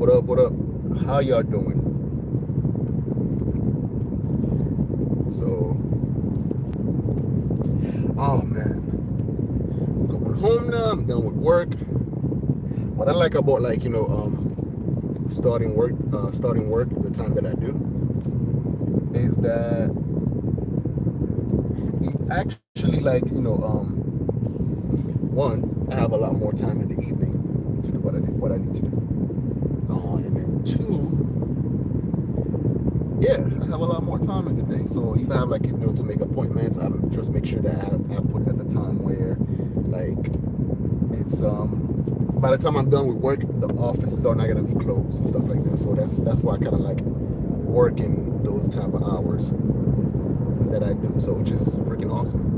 What up? What up? How y'all doing? So, oh man, going home now. I'm done with work. What I like about starting work the time that I do is that it actually one, I have a lot more time in the evening to do what I need to do. And then two, yeah, I have a lot more time in the day. So if I have to make appointments, I just make sure that I put it at the time where like it's by the time I'm done with work, the offices are not gonna be closed and stuff like that. So that's why I kind of like working those type of hours that I do. So which is freaking awesome.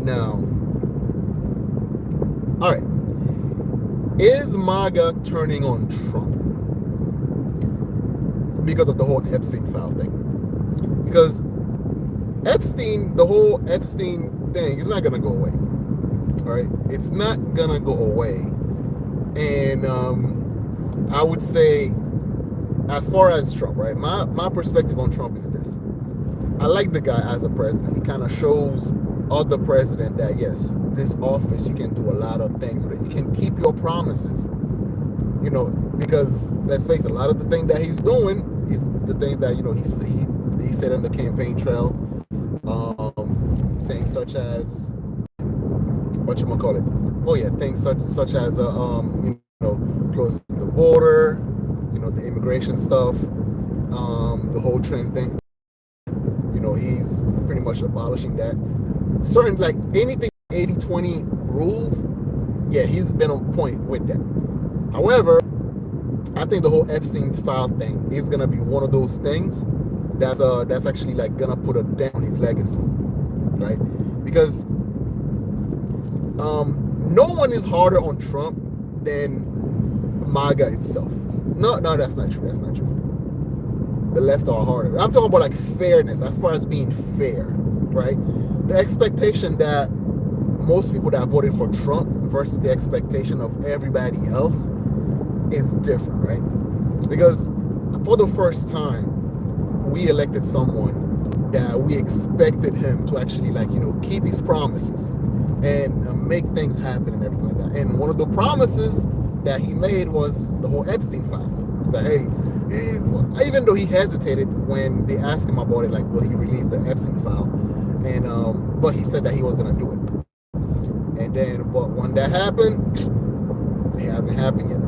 Now, all right, is MAGA turning on Trump because of the whole Epstein file thing? Because the whole Epstein thing is not gonna go away. All right, it's not gonna go away. And I would say, as far as Trump, right? My perspective on Trump is this: I like the guy as a president. He kind of shows other president that yes, this office you can do a lot of things with it. You can keep your promises. Because let's face it, a lot of the things that he's doing is the things that he said on the campaign trail. Things such as things such as closing the border, the immigration stuff, the whole trans thing. He's pretty much abolishing that. Certain anything 80-20 rules, yeah, he's been on point with that. However, I think the whole Epstein file thing is gonna be one of those things that's actually gonna put a dent on his legacy, right? Because no one is harder on Trump than MAGA itself. No, that's not true. That's not true. The left are harder. I'm talking about fairness, as far as being fair, right? The expectation that most people that voted for Trump versus the expectation of everybody else is different, right? Because for the first time, we elected someone that we expected him to actually keep his promises and make things happen and everything like that. And one of the promises that he made was the whole Epstein file. It's like, hey, even though he hesitated when they asked him about it, will he release the Epstein file? And but he said that he was gonna do it. And then, but when that happened, it hasn't happened yet.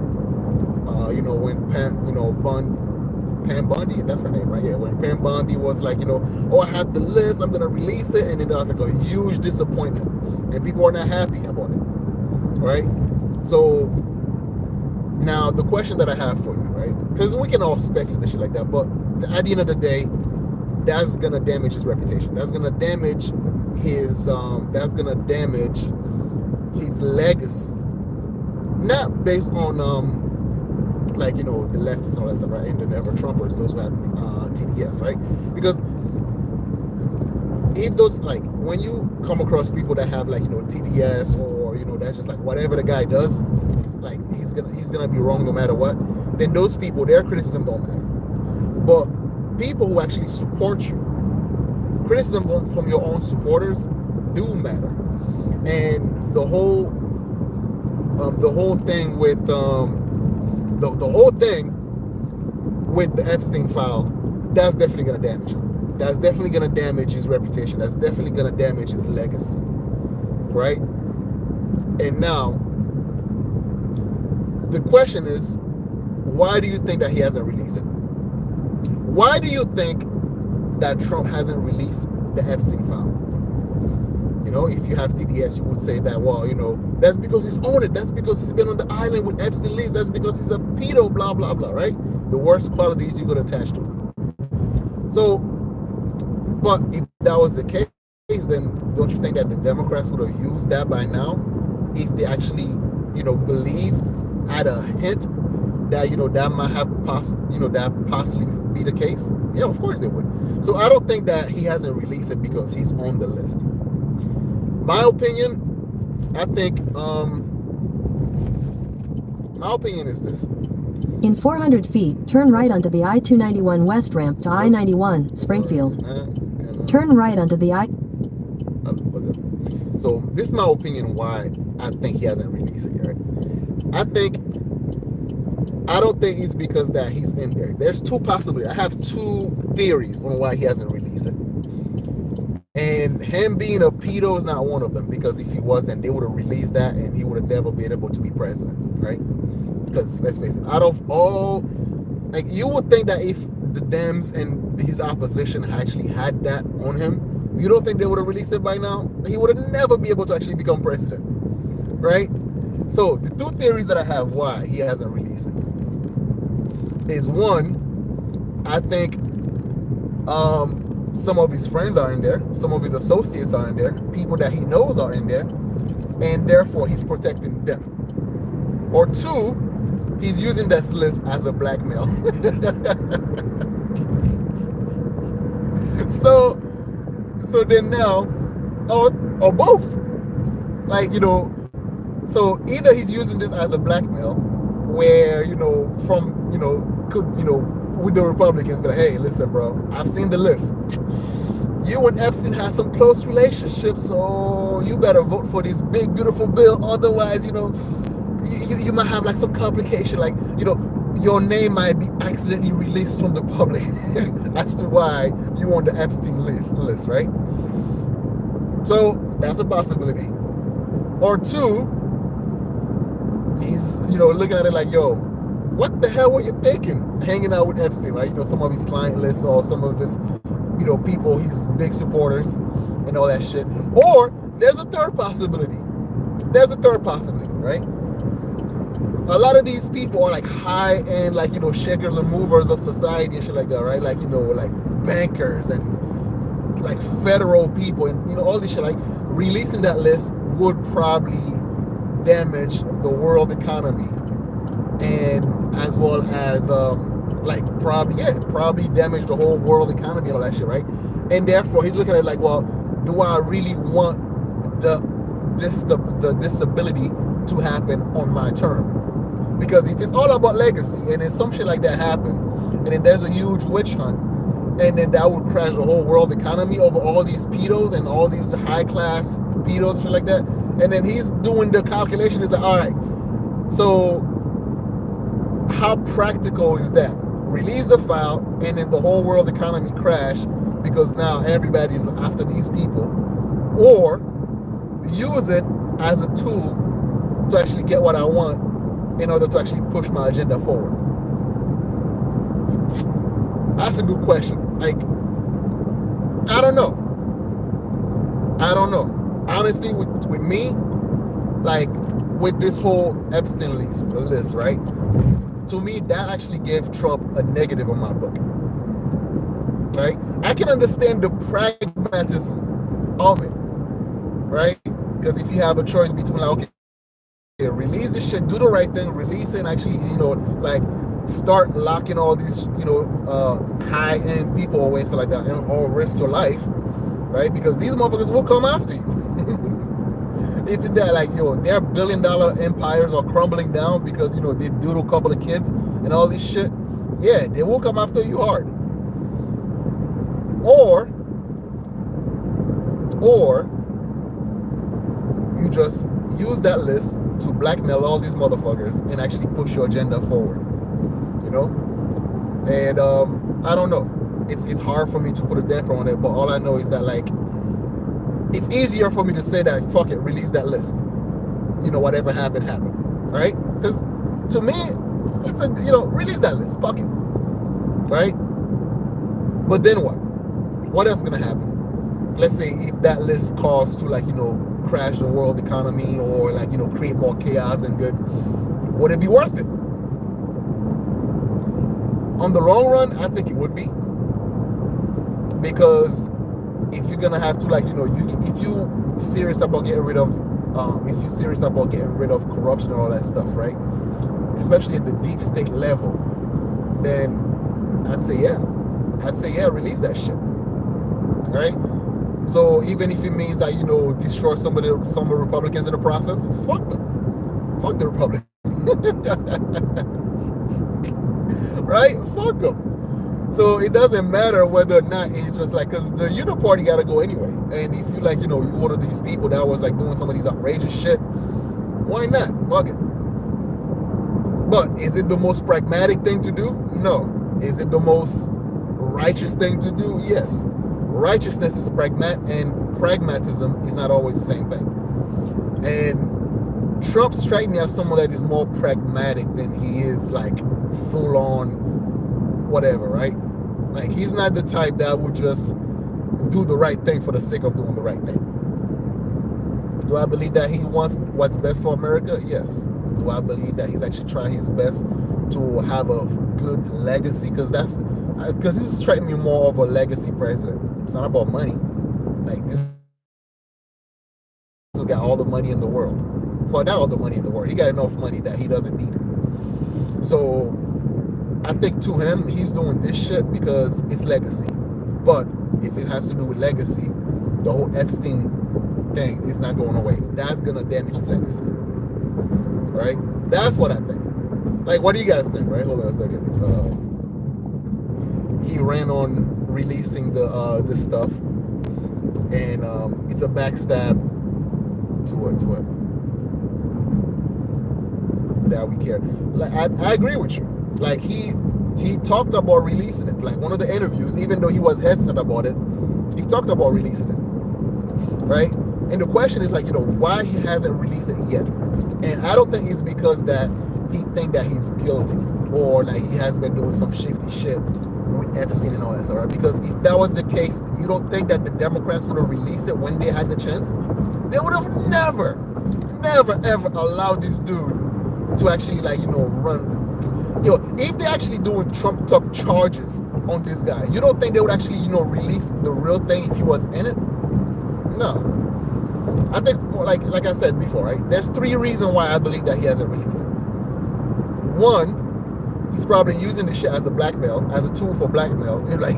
When Pam Bondi, that's her name, right? Yeah, when Pam Bondi was I have the list, I'm gonna release it, and then there was a huge disappointment, and people are not happy about it, right? So now the question that I have for you, right? Because we can all speculate and shit like that, but at the end of the day, that's gonna damage his reputation. That's gonna damage his legacy. Not based on the leftists and all that stuff, right? And the never Trumpers, those who have TDS, right? Because if those when you come across people that have TDS or that's just whatever the guy does, he's gonna be wrong no matter what, then those people, their criticism don't matter. But people who actually support you, criticism from your own supporters do matter. And the whole thing with the Epstein file, that's definitely gonna damage him. That's definitely gonna damage his reputation. That's definitely gonna damage his legacy, right? And now the question is, why do you think that he hasn't released it? Why do you think that Trump hasn't released the Epstein file? If you have TDS, you would say that, well, that's because he's owned it. That's because he's been on the island with Epstein leaks. That's because he's a pedo, blah, blah, blah, right? The worst qualities you could attach to him. So, but if that was the case, then don't you think that the Democrats would have used that by now if they actually, believe, had a hint that, that might have possibly be the case? Yeah, of course they would. So I don't think that he hasn't released it because he's on the list. My opinion, I think, my opinion is this. In 400 feet, turn right onto the I-291 West ramp to I-91, Springfield. Turn right onto the I... So this is my opinion why I think he hasn't released it, right? I don't think it's because that he's in there. There's two possibilities. I have two theories on why he hasn't released it. And him being a pedo is not one of them, because if he was, then they would have released that and he would have never been able to be president, right? Because let's face it, out of all, like, you would think that if the Dems and his opposition actually had that on him, you don't think they would have released it by now? He would have never be able to actually become president, right? So the two theories that I have why he hasn't released it is, one, I think some of his friends are in there, some of his associates are in there, people that he knows are in there, and therefore he's protecting them. Or two, he's using that list as a blackmail. so then now, or both, like, you know, so either he's using this as a blackmail, where, you know, from, you know, could, you know, with the Republicans, be like, hey, listen, bro, I've seen the list. You and Epstein have some close relationships, so you better vote for this big, beautiful bill. Otherwise, you know, you might have like some complication, like, you know, your name might be accidentally released from the public as to why you on the Epstein list, right? So that's a possibility. Or two, he's, you know, looking at it like, yo, what the hell were you thinking hanging out with Epstein, right? You know, some of his client lists or some of his, you know, people, his big supporters and all that shit. Or there's a third possibility. Right? A lot of these people are like high-end, like, you know, shakers and movers of society and shit like that, right? Like, you know, like bankers and like federal people and, you know, all this shit. Like, releasing that list would probably damage the world economy, and as well as like probably damage the whole world economy and all that shit, right? And therefore he's looking at it like, well, do I really want the disability to happen on my term? Because if it's all about legacy and then some shit like that happen, and then there's a huge witch hunt, and then that would crash the whole world economy over all these pedos and all these high class pedos and shit like that, and then he's doing the calculation, is like, all right, so how practical is that? Release the file and then the whole world economy crash because now everybody's after these people, or use it as a tool to actually get what I want in order to actually push my agenda forward? That's a good question. Like, I don't know. Honestly, with me, like, with this whole Epstein list, right? To me, that actually gave Trump a negative on my book, right? I can understand the pragmatism of it, right? Because if you have a choice between, like, okay, release this shit, do the right thing, release it, and actually, you know, like, start locking all these, you know, high-end people away and stuff like that, and or risk your life, right? Because these motherfuckers will come after you. If they're like, yo, their billion-dollar empires are crumbling down because, you know, they doodle a couple of kids and all this shit, yeah, they will come after you hard. Or you just use that list to blackmail all these motherfuckers and actually push your agenda forward, you know? And I don't know. It's hard for me to put a damper on it, but all I know is that, like, it's easier for me to say that, fuck it, release that list. You know, whatever happened, right? Because to me, it's a, you know, release that list, fuck it, right? But then what? What else is gonna happen? Let's say if that list calls to, like, you know, crash the world economy or, like, you know, create more chaos and good, would it be worth it? On the long run, I think it would be, because if you're gonna have to, like, you know, if you serious about getting rid of corruption and all that stuff, right? Especially at the deep state level, then I'd say yeah, release that shit, right? So even if it means that, you know, destroy some of the Republicans in the process, fuck them, fuck the Republicans. right? Fuck them. So it doesn't matter whether or not it's just like, because the party got to go anyway. And if you like, you one of these people that was like doing some of these outrageous shit, why not? Fuck it. But is it the most pragmatic thing to do? No. Is it the most righteous thing to do? Yes. Righteousness is and pragmatism is not always the same thing. And Trump strikes me as someone that is more pragmatic than he is like full on whatever, right? Like he's not the type that would just do the right thing for the sake of doing the right thing. Do I believe that he wants what's best for America? Yes. Do I believe that he's actually trying his best to have a good legacy? Because this is striking me more of a legacy president. It's not about money. Like this guy got all the money in the world. Well, not all the money in the world. He got enough money that he doesn't need it. So I think to him, he's doing this shit because it's legacy. But if it has to do with legacy, the whole Epstein thing is not going away. That's gonna damage his legacy. Right? That's what I think. Like, what do you guys think? Right? Hold on a second. He ran on releasing the this stuff, and it's a backstab to what that we care. Like, I agree with you. Like he talked about releasing it. Like one of the interviews, even though he was hesitant about it, he talked about releasing it. Right? And the question is like, why he hasn't released it yet. And I don't think it's because that he think that he's guilty or like he has been doing some shifty shit with Epstein and all that stuff, right? Because if that was the case, you don't think that the Democrats would have released it when they had the chance? They would have never, ever allowed this dude to actually like, run. If they're actually doing Trump talk charges on this guy, you don't think they would actually, release the real thing if he was in it? No. I think, like I said before, right? There's 3 reasons why I believe that he hasn't released it. One, he's probably using this shit as a blackmail, as a tool for blackmail. And like,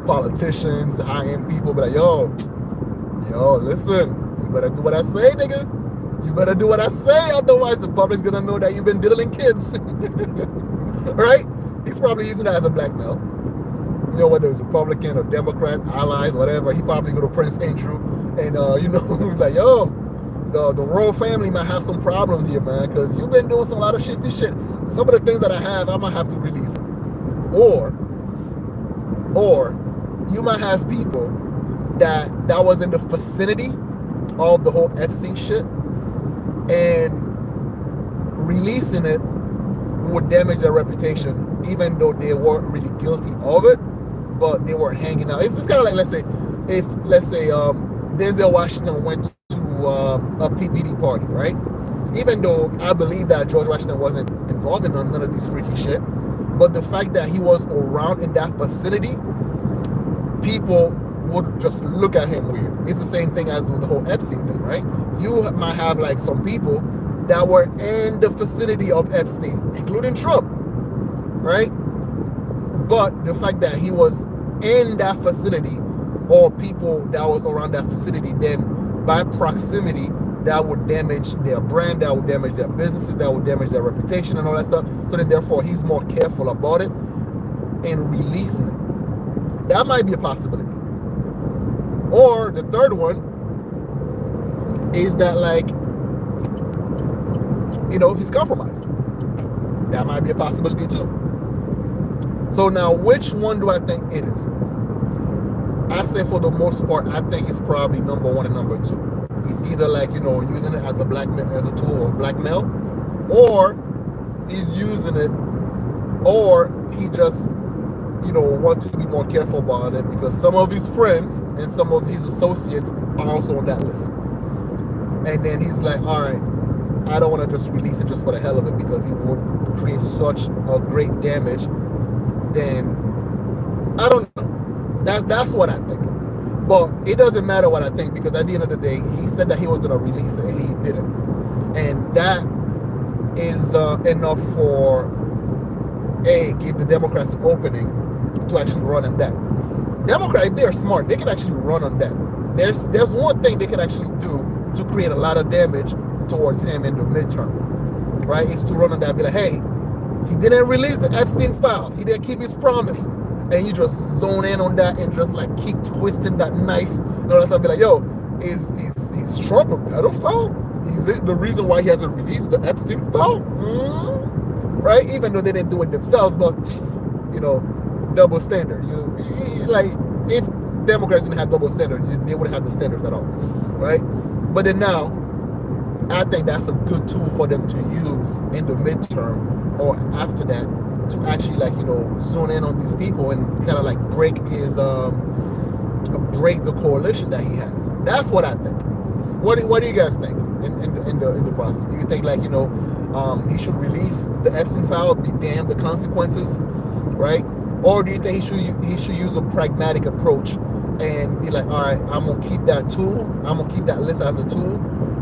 politicians, high-end people be like, yo, listen, you better do what I say, nigga. You better do what I say, otherwise the public's gonna know that you've been diddling kids. Right? He's probably using that as a blackmail. Whether it's Republican or Democrat, allies, whatever, he probably go to Prince Andrew and, he's like, yo, the royal family might have some problems here, man, because you've been doing a lot of shifty shit. Some of the things that I have, I might have to release it. Or you might have people that was in the vicinity of the whole Epstein shit, and releasing it would damage their reputation, even though they weren't really guilty of it, but they were hanging out. It's kind of like, let's say Denzel Washington went to a PDD party, right? Even though I believe that George Washington wasn't involved in none of this freaky shit, but the fact that he was around in that vicinity, people would just look at him weird. It's the same thing as with the whole Epstein thing, right? You might have like some people that were in the vicinity of Epstein, including Trump, right? But the fact that he was in that vicinity, or people that was around that vicinity, then by proximity, that would damage their brand, that would damage their businesses, that would damage their reputation and all that stuff. So then therefore he's more careful about it and releasing it. That might be a possibility. Or the third one is that, like, he's compromised. That might be a possibility too. So now, which one do I think it is? I say for the most part, I think it's probably number 1 and number 2. He's either like, using it as a tool of blackmail, or he's using it, or he just, want to be more careful about it because some of his friends and some of his associates are also on that list. And then he's like, all right, I don't want to just release it just for the hell of it because it would create such a great damage. Then I don't know. That's what I think. But it doesn't matter what I think, because at the end of the day, he said that he was going to release it and he didn't. And that is enough for give the Democrats an opening to actually run on that. Democrats, if they're smart, they can actually run on that. There's one thing they can actually do to create a lot of damage towards him in the midterm, right? Is to run on that, be like, hey, He didn't release the Epstein file. He didn't keep his promise. And you just zone in on that and just like keep twisting that knife. You know, that's be like, yo, is Trump a pedophile? Is it the reason why he hasn't released the Epstein file? Right? Even though they didn't do it themselves, but you know, double standard. Like if Democrats didn't have double standards, they wouldn't have the standards at all, right? But then now, I think that's a good tool for them to use in the midterm or after that to actually, like, you know, zone in on these people and kind of like break the coalition that he has. That's what I think. What do you guys think in the process? Do you think, like, you know, he should release the Epstein file, be damned the consequences, right? Or do you think he should use a pragmatic approach and be like, all right, I'm gonna keep that tool, I'm gonna keep that list as a tool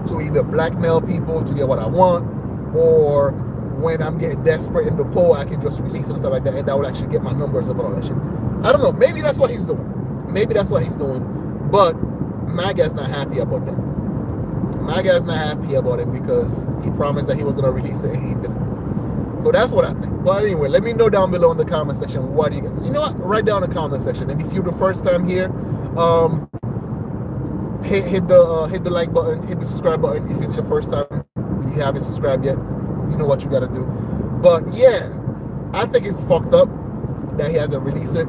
to either blackmail people to get what I want, or when I'm getting desperate in the poll, I can just release it and stuff like that, and that would actually get my numbers up and all that shit. I don't know. Maybe that's what he's doing. Maybe that's what he's doing. But Maga's not happy about that. Maga's not happy about it because he promised that he was gonna release it and he didn't. So that's what I think. But anyway, let me know down below in the comment section what do you get. You know what? Write down in the comment section. And if you're the first time here, hit the like button, hit the subscribe button. If it's your first time, you haven't subscribed yet, you know what you gotta do. But yeah, I think it's fucked up that he hasn't released it.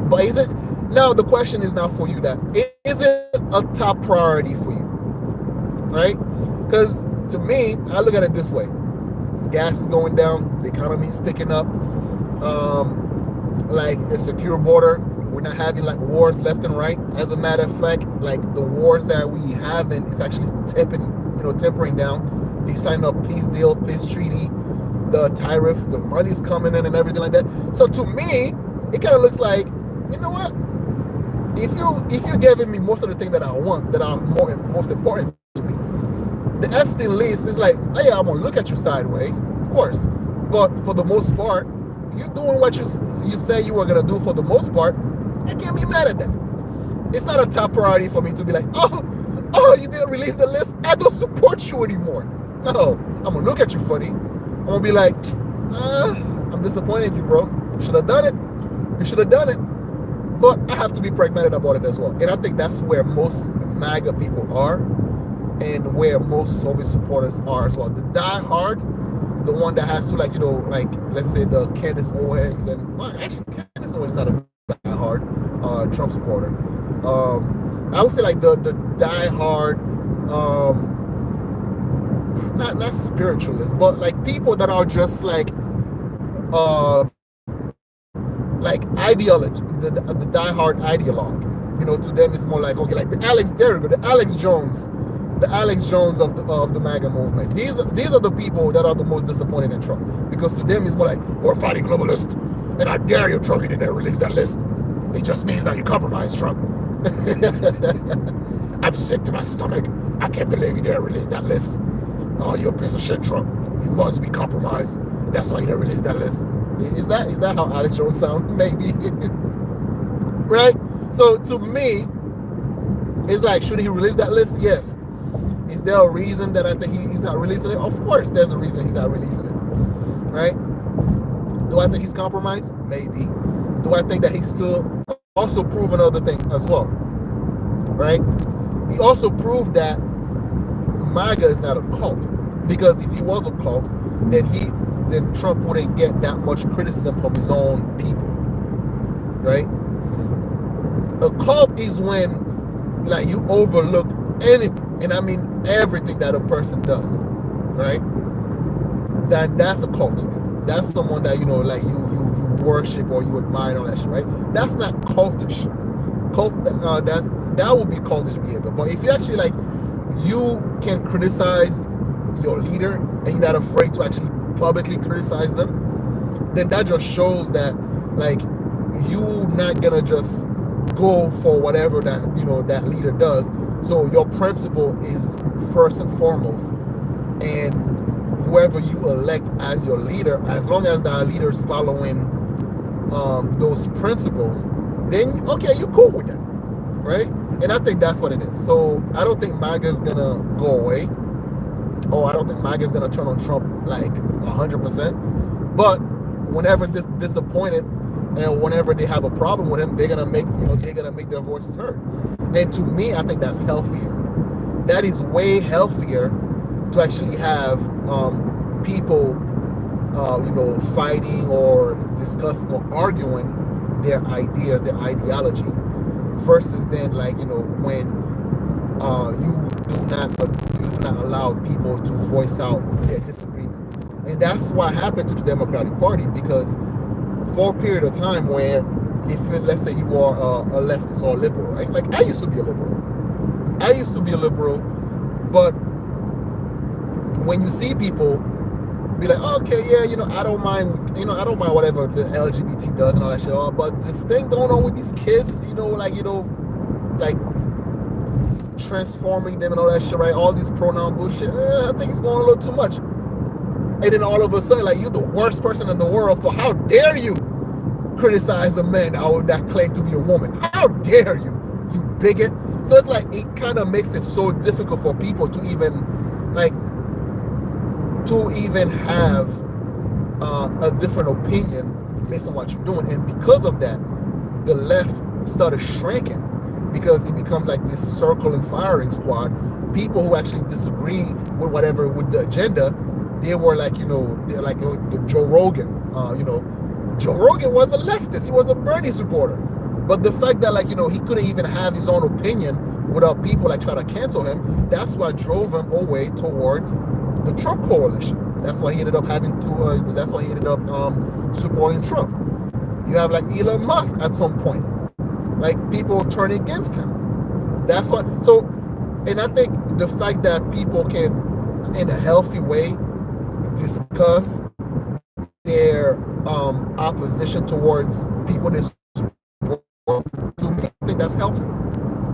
But is it now? The question is now for you: that is it a top priority for you, right? Because to me, I look at it this way: gas is going down, the economy is picking up, like a secure border. We're not having like wars left and right. As a matter of fact, like the wars that we haven't is actually tempering down. They signed up peace deal, peace treaty, the tariff, the money's coming in and everything like that. So to me, it kind of looks like, you know what? If you're giving me most of the things that I want, that are most important to me, the Epstein list is like, oh yeah, I'm gonna look at you sideways, of course. But for the most part, you're doing what you say you were gonna do for the most part. I can't be mad at that. It's not a top priority for me to be like, oh, you didn't release the list, I don't support you anymore. No, I'm gonna look at you funny. I'm gonna be like, I'm disappointed in you, bro. You should have done it. You should have done it. But I have to be pragmatic about it as well. And I think that's where most MAGA people are, and where most Soviet supporters are as well. The die-hard, the one that has to, like, you know, like, let's say the Candace Owens, and, well, actually, Candace Owens is not a die-hard Trump supporter. I would say, like, the die-hard, not spiritualists, but, like, people that are just, like ideology, the die-hard ideologue. You know, to them it's more like, okay, like the Alex Jones of the MAGA movement. These are the people that are the most disappointed in Trump, because to them it's more like, we're fighting globalists, and I dare you, Trump, you didn't release that list. It just means that you compromised Trump. I'm sick to my stomach. I can't believe you didn't release that list. Oh, you're a piece of shit, Trump. You must be compromised. That's why you didn't release that list. Is that how Alex Jones sounds? Maybe. Right? So to me, it's like, should he release that list? Yes. Is there a reason that I think he's not releasing it? Of course there's a reason he's not releasing it. Right? Do I think he's compromised? Maybe. Do I think that he's still also proven other things as well? Right? He also proved that MAGA is not a cult. Because if he was a cult, then Trump wouldn't get that much criticism from his own people, right? A cult is when, like, you overlook anything, and I mean everything that a person does, right? Then that's a cult to me. That's someone that, you know, like you worship or you admire and all that shit, right? That's not cultish. That would be cultish behavior. But if you actually, like, you can criticize your leader and you're not afraid to actually publicly criticize them, then that just shows that, like, you not gonna just go for whatever that, you know, that leader does. So your principle is first and foremost, and whoever you elect as your leader, as long as that leader is following those principles, then okay, you're cool with that, right? And I think that's what it is. So I don't think MAGA is gonna go away. Oh, I don't think MAGA is gonna turn on Trump like 100%. But whenever disappointed and whenever they have a problem with him, they're gonna make their voices heard. And to me, I think that's healthier. That is way healthier to actually have people fighting or discussing or arguing their ideas, their ideology, versus then when you do not allow people to voice out their disagreement. And that's what happened to the Democratic Party, because for a period of time where, let's say you are a leftist or a liberal, right? Like I used to be a liberal. But when you see people be like, oh, okay, yeah, I don't mind whatever the LGBT does and all that shit, but this thing going on with these kids, like transforming them and all that shit, right? All these pronoun bullshit, I think it's going a little too much. And then all of a sudden, like, you're the worst person in the world for how dare you criticize a man that claimed to be a woman? How dare you bigot? So it's like, it kind of makes it so difficult for people to even have a different opinion based on what you're doing. And because of that, the left started shrinking, because it becomes like this circling firing squad. People who actually disagree with the agenda, they were like, they're like the Joe Rogan. Joe Rogan was a leftist. He was a Bernie supporter. But the fact that he couldn't even have his own opinion without people trying to cancel him, that's what drove him away towards the Trump coalition. That's why he ended up supporting Trump. You have Elon Musk at some point, people turn against him. That's what. So, and I think the fact that people can, in a healthy way, discuss their opposition towards people they support, to me, I think that's healthy.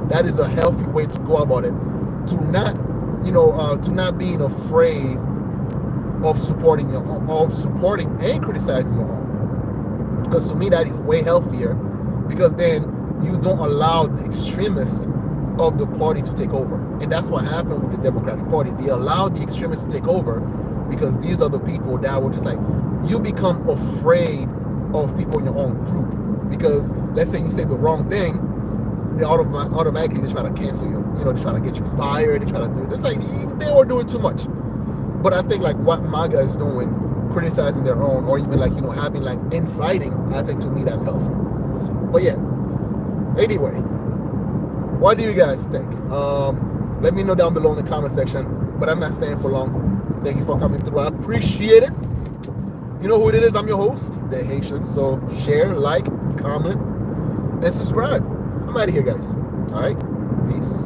That is a healthy way to go about it. To not being afraid of supporting and criticizing your own. Because to me, that is way healthier, because then you don't allow the extremists of the party to take over. And that's what happened with the Democratic Party. They allowed the extremists to take over, because these are the people that were just you become afraid of people in your own group. Because let's say you say the wrong thing, they automatically they try to cancel you. They try to get you fired. They try to do it. It's they were doing too much. But I think what Maga is doing, criticizing their own, or even having infighting, I think to me that's healthy. But yeah. Anyway, what do you guys think? Let me know down below in the comment section. But I'm not staying for long. Thank you for coming through. I appreciate it. You know who it is. I'm your host, The Haitian. So share, like, comment, and subscribe. I'm out of here, guys. All right? Peace.